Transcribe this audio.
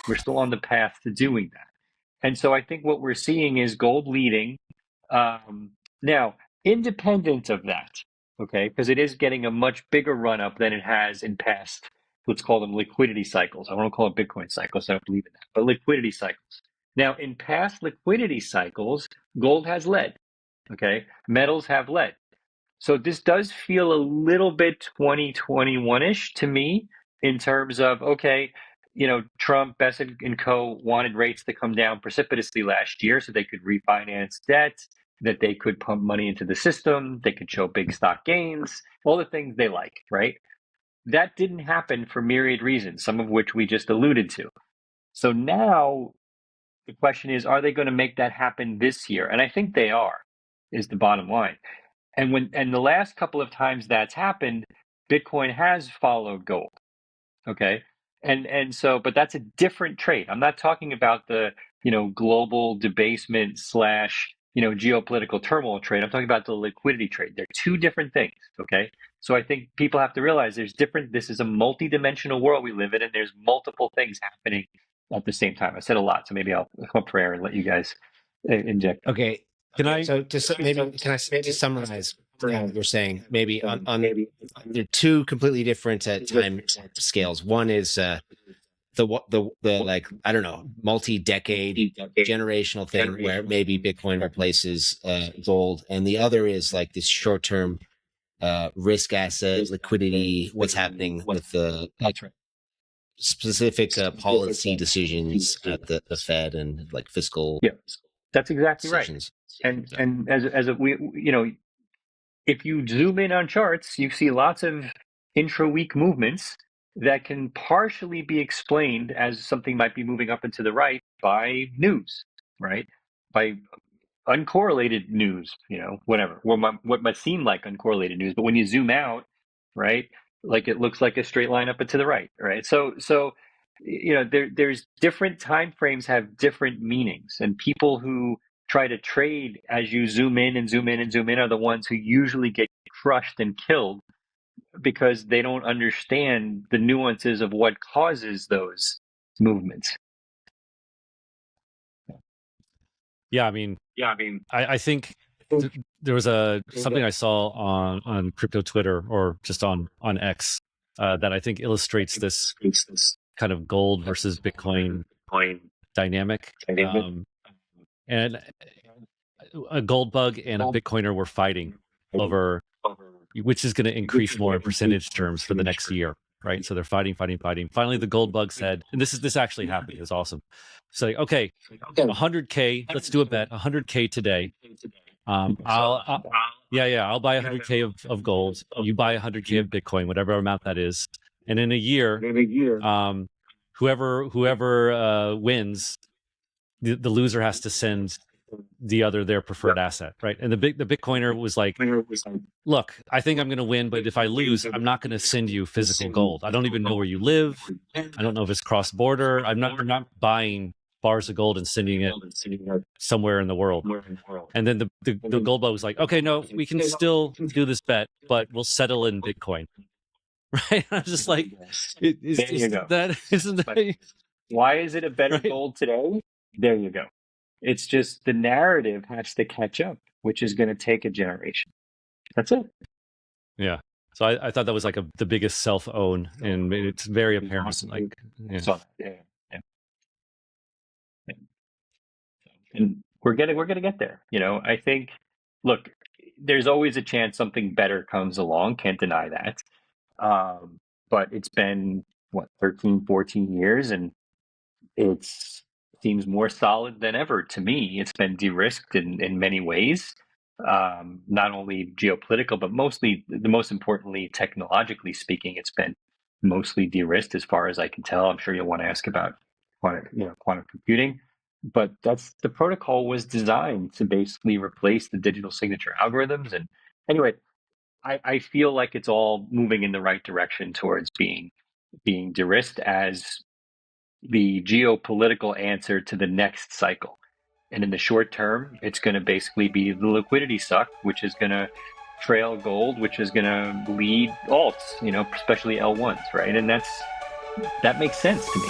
We're still on the path to doing that. And so I think what we're seeing is gold leading. Now, independent of that, okay, because it is getting a much bigger run up than it has in past, let's call them liquidity cycles. I don't want to call it Bitcoin cycles, I don't believe in that, but liquidity cycles. Now, in past liquidity cycles, gold has lead, okay? Metals have lead. So this does feel a little bit 2021-ish to me in terms of, okay, Trump, Bessent and co. wanted rates to come down precipitously last year so they could refinance debt, that they could pump money into the system, they could show big stock gains, all the things they like, right? That didn't happen for myriad reasons, some of which we just alluded to. So now the question is, are they going to make that happen this year? And I think they are, is the bottom line. And the last couple of times that's happened, Bitcoin has followed gold. Okay. And so, but that's a different trade. I'm not talking about the, global debasement slash, geopolitical turmoil trade. I'm talking about the liquidity trade. They're two different things. Okay. So I think people have to realize this is a multi-dimensional world we live in, and there's multiple things happening at the same time. I said a lot, so maybe I'll come up for air and let you guys inject. Okay. Can I summarize what you're saying? Maybe on there are two completely different time scales. One is the like, I don't know, multi-decade generational thing where maybe Bitcoin replaces gold, and the other is like this short-term risk asset liquidity. What's happening with the specific policy decisions at the Fed and like fiscal. Yeah, that's exactly decisions. Right. And as if you zoom in on charts, you see lots of intra-week movements that can partially be explained as something might be moving up and to the right by news, right? By uncorrelated news, whatever. What might seem like uncorrelated news, but when you zoom out, right, like it looks like a straight line up and to the right, right? So there's different time frames have different meanings, and people who try to trade as you zoom in and zoom in and zoom in are the ones who usually get crushed and killed because they don't understand the nuances of what causes those movements. Yeah, I mean, I think there was something I saw on crypto Twitter or just on X that I think illustrates this kind of gold versus Bitcoin dynamic. And a gold bug and a Bitcoiner were fighting over which is going to increase more in percentage terms for the next year, right? So they're fighting. Finally, the gold bug said, and this actually happened. It's awesome. So okay, 100K. Let's do a bet. 100K today. I'll buy 100K of gold. You buy 100K of Bitcoin, whatever amount that is. And in a year, whoever wins, the loser has to send the other their preferred asset, right? And the Bitcoiner was like, look, I think I'm going to win, but if I lose, I'm not going to send you physical gold. I don't even know where you live. I don't know if it's cross border. I'm not buying bars of gold and sending it somewhere in the world. And then the gold bug was like, okay, no, we can still do this bet, but we'll settle in Bitcoin. Right? I'm just like, why is it a better gold today? There you go. It's just the narrative has to catch up, which is going to take a generation. That's it. Yeah. So I thought that was like the biggest self-own, and it's very apparent. Like, And we're gonna get there. I think. Look, there's always a chance something better comes along. Can't deny that. But it's been 13, 14 years, and it's seems more solid than ever to me. It's been de-risked in many ways, not only geopolitical, but mostly, the most importantly, technologically speaking, it's been mostly de-risked as far as I can tell. I'm sure you'll want to ask about quantum computing, but the protocol was designed to basically replace the digital signature algorithms. And anyway, I feel like it's all moving in the right direction towards being de-risked as the geopolitical answer to the next cycle. And in the short term, it's going to basically be the liquidity suck, which is going to trail gold, which is going to lead alts, especially L1s, right? And that makes sense to me.